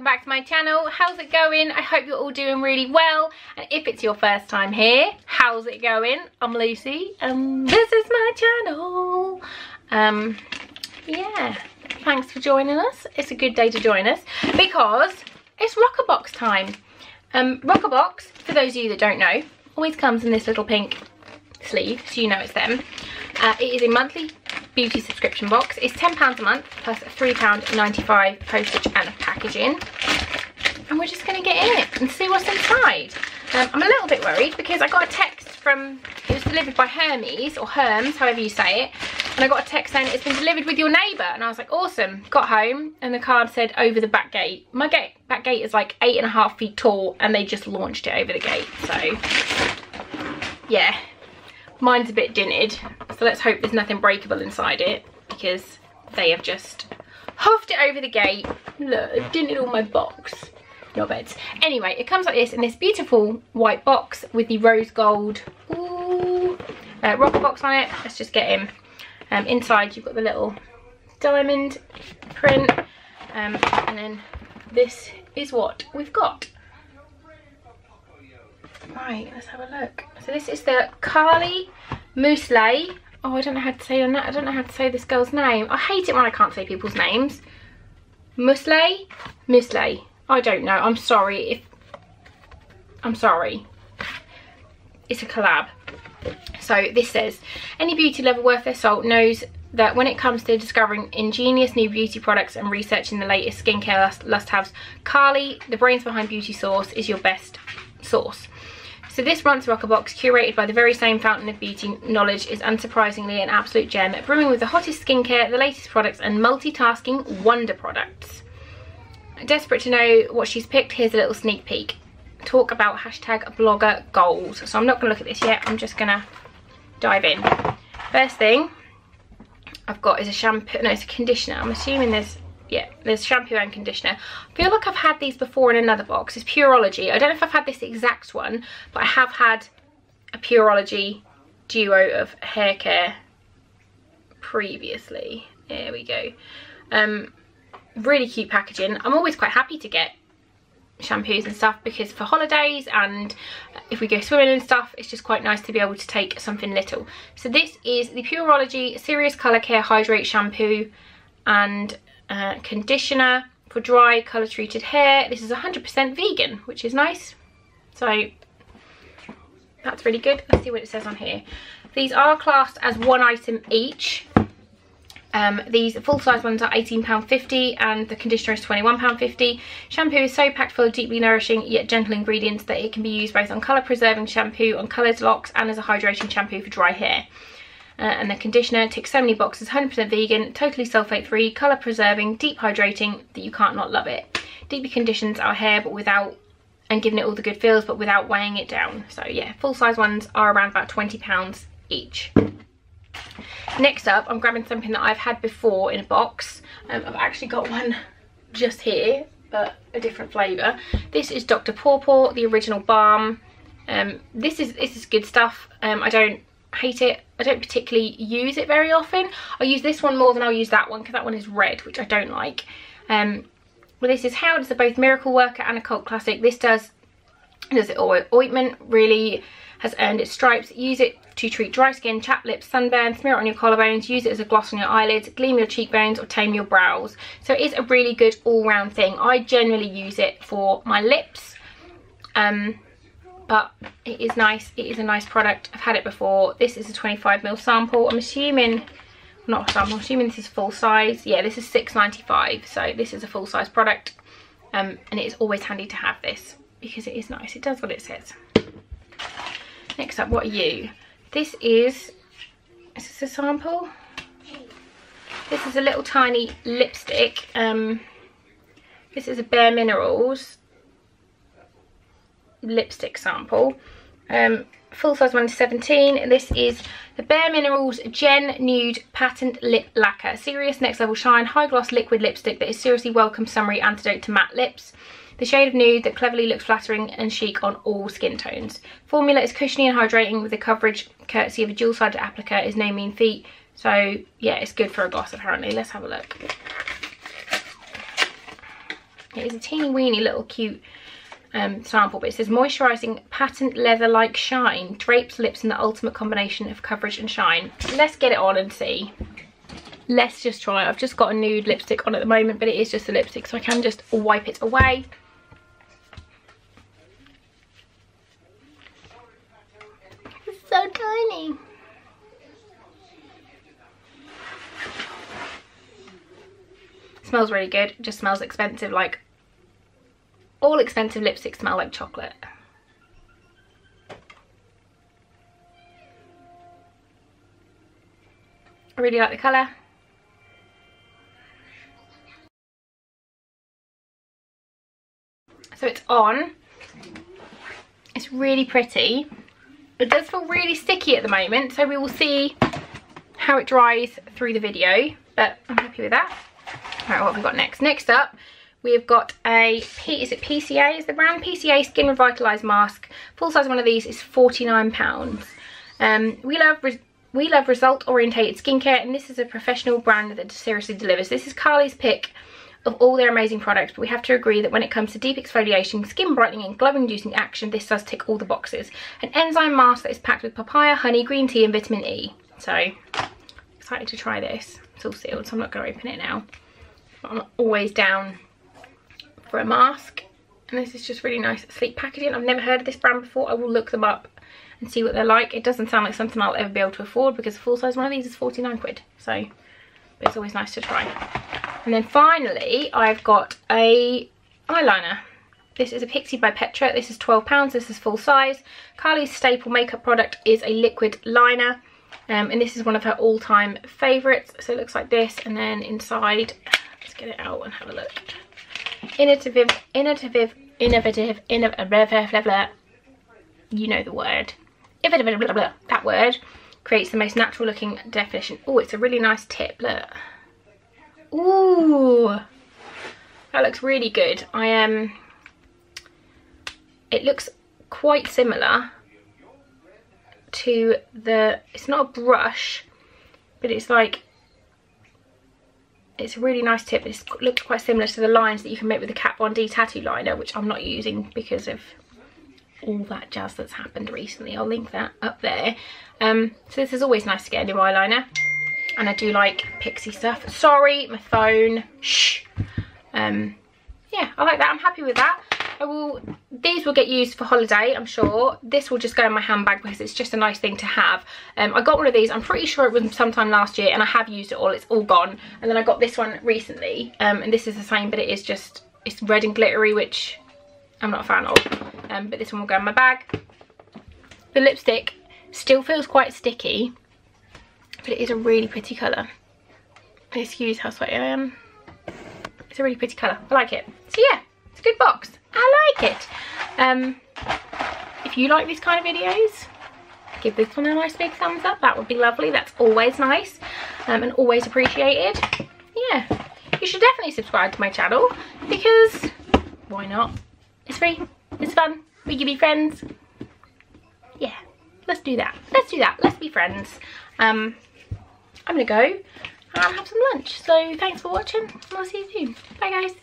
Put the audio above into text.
back to my channel. How's it going? I hope you're all doing really well, and if it's your first time here, how's it going? I'm Lucy and this is my channel. Yeah, thanks for joining us. It's a good day to join us because it's Roccabox time. Roccabox, for those of you that don't know, always comes in this little pink sleeve, so you know it's them. It is a monthly beauty subscription box. It's £10 a month plus £3.95 postage and packaging, and we're just going to get in it and see what's inside. I'm a little bit worried because I got a text from, it was delivered by Hermes, or Herms, however you say it, and I got a text saying it's been delivered with your neighbour, and I was like, awesome. Got home and the card said over the back gate. My back gate is like 8.5 feet tall, and they just launched it over the gate, so yeah. Mine's a bit dinted, so let's hope there's nothing breakable inside it, because they have just hoofed it over the gate. Look, they've dinted all my box. Not bad. Anyway, it comes like this in this beautiful white box with the rose gold Roccabox on it. Let's just get in. Inside you've got the little diamond print, and then this is what we've got. Right, let's have a look. So this is the Carly Muesli. Oh, I don't know how to say on that. I don't know how to say this girl's name. I hate it when I can't say people's names. Muesli? Muesli. I don't know. I'm sorry. I'm sorry. It's a collab. So this says, any beauty lover worth their salt knows that when it comes to discovering ingenious new beauty products and researching the latest skincare must-haves, Carly, the brains behind Beauty Source, is your best source. So this month's Roccabox, curated by the very same fountain of beauty knowledge, is unsurprisingly an absolute gem, brimming with the hottest skincare, the latest products, and multitasking wonder products. Desperate to know what she's picked, here's a little sneak peek. Talk about #blogger goals. So I'm not going to look at this yet, I'm just going to dive in. First thing I've got is a shampoo, no, it's a conditioner. I'm assuming there's shampoo and conditioner. I feel like I've had these before in another box. It's Pureology. I don't know if I've had this exact one, but I have had a Pureology duo of hair care previously. There we go. Really cute packaging. I'm always quite happy to get shampoos and stuff, because for holidays and if we go swimming and stuff, it's just quite nice to be able to take something little. So this is the Pureology Serious Colour Care Hydrate Shampoo and conditioner for dry colour treated hair. This is 100% vegan, which is nice, so that's really good. Let's see what it says on here. These are classed as one item each. These full-size ones are £18.50 and the conditioner is £21.50. Shampoo is so packed full of deeply nourishing yet gentle ingredients that it can be used both on colour preserving shampoo, on coloured locks, and as a hydration shampoo for dry hair. And the conditioner ticks so many boxes: 100% vegan, totally sulfate free, colour preserving, deep hydrating, that you can't not love it. Deeply conditions our hair but without, and giving it all the good feels but without weighing it down. So yeah, full size ones are around about £20 each. Next up, I'm grabbing something that I've had before in a box. I've actually got one just here, but a different flavour. This is Dr. Pawpaw, the original balm. This is good stuff. I don't hate it. I don't particularly use it very often. I use this one more than I'll use that one, because that one is red, which I don't like. Well, this is How Does, both miracle worker and a cult classic. This does it ointment, really has earned its stripes. Use it to treat dry skin, chapped lips, sunburn, smear it on your collarbones, use it as a gloss on your eyelids, gleam your cheekbones, or tame your brows. So it is a really good all-round thing. I generally use it for my lips, but it is nice. It is a nice product. I've had it before. This is a 25ml sample. I'm assuming, not a sample, I'm assuming this is full size. Yeah, this is £6.95, so this is a full size product, and it is always handy to have this because it is nice. It does what it says. Next up, what are you? Is this a sample? This is a little tiny lipstick. This is a Bareminerals lipstick sample. Full size one is 17. This is the Bareminerals Gen Nude Patent Lip Lacquer. Serious next level shine, high gloss liquid lipstick that is seriously welcome summery antidote to matte lips. The shade of nude that cleverly looks flattering and chic on all skin tones. Formula is cushiony and hydrating with the coverage courtesy of a dual-sided applicator is no mean feat. So yeah, it's good for a gloss apparently. Let's have a look. It is a teeny weeny little cute sample, but it says moisturising patent leather-like shine, drapes lips in the ultimate combination of coverage and shine. Let's get it on and see. Let's just try it. I've just got a nude lipstick on at the moment, but it is just a lipstick, so I can just wipe it away. It's so tiny. Smells really good. It just smells expensive, like all expensive lipsticks smell like chocolate. I really like the colour. So it's on. It's really pretty. It does feel really sticky at the moment, so we will see how it dries through the video, but I'm happy with that. Alright, what have we got next? Next up, we have got a, is it PCA? Is the brand PCA Skin Revitalize Mask. Full size one of these is £49. We love result-orientated skincare, and this is a professional brand that seriously delivers. This is Carly's pick of all their amazing products, but we have to agree that when it comes to deep exfoliation, skin brightening and glow-inducing action, this does tick all the boxes. An enzyme mask that is packed with papaya, honey, green tea and vitamin E. So, excited to try this. It's all sealed, so I'm not going to open it now. But I'm always down for a mask. And this is just really nice, sleek packaging. I've never heard of this brand before. I will look them up and see what they're like. It doesn't sound like something I'll ever be able to afford, because a full size one of these is 49 quid. So, but it's always nice to try. And then finally, I've got a eyeliner. This is a Pixie by Petra. This is £12. This is full size. Carly's staple makeup product is a liquid liner. And this is one of her all-time favourites. So it looks like this. And then inside, let's get it out and have a look. Innovative, you know the word. That word creates the most natural looking definition. Oh, it's a really nice tip, look. Ooh, that looks really good. It looks quite similar to the, it's not a brush, but it's like, it's a really nice tip. It looks quite similar to the lines that you can make with the Kat Von D tattoo liner, which I'm not using because of all that jazz that's happened recently. I'll link that up there. So this is always nice to get a new eyeliner, and I do like Pixie stuff. Sorry, my phone. Shh. Yeah, I like that. I'm happy with that. These will get used for holiday, I'm sure. This will just go in my handbag because it's just a nice thing to have. I got one of these, I'm pretty sure it was sometime last year, and I have used it all. It's all gone. And then I got this one recently, and this is the same, but it is just, it's red and glittery, which I'm not a fan of. But this one will go in my bag. The lipstick still feels quite sticky, but it is a really pretty colour. Excuse how sweaty I am. It's a really pretty colour. I like it. So yeah, it's a good box. I like it. If you like these kind of videos, give this one a nice big thumbs up. That would be lovely. That's always nice, and always appreciated. Yeah, you should definitely subscribe to my channel, because why not? It's free, it's fun, we can be friends. Yeah, let's do that. Let's do that. Let's be friends. I'm gonna go and have some lunch. So thanks for watching, and I'll see you soon. Bye guys.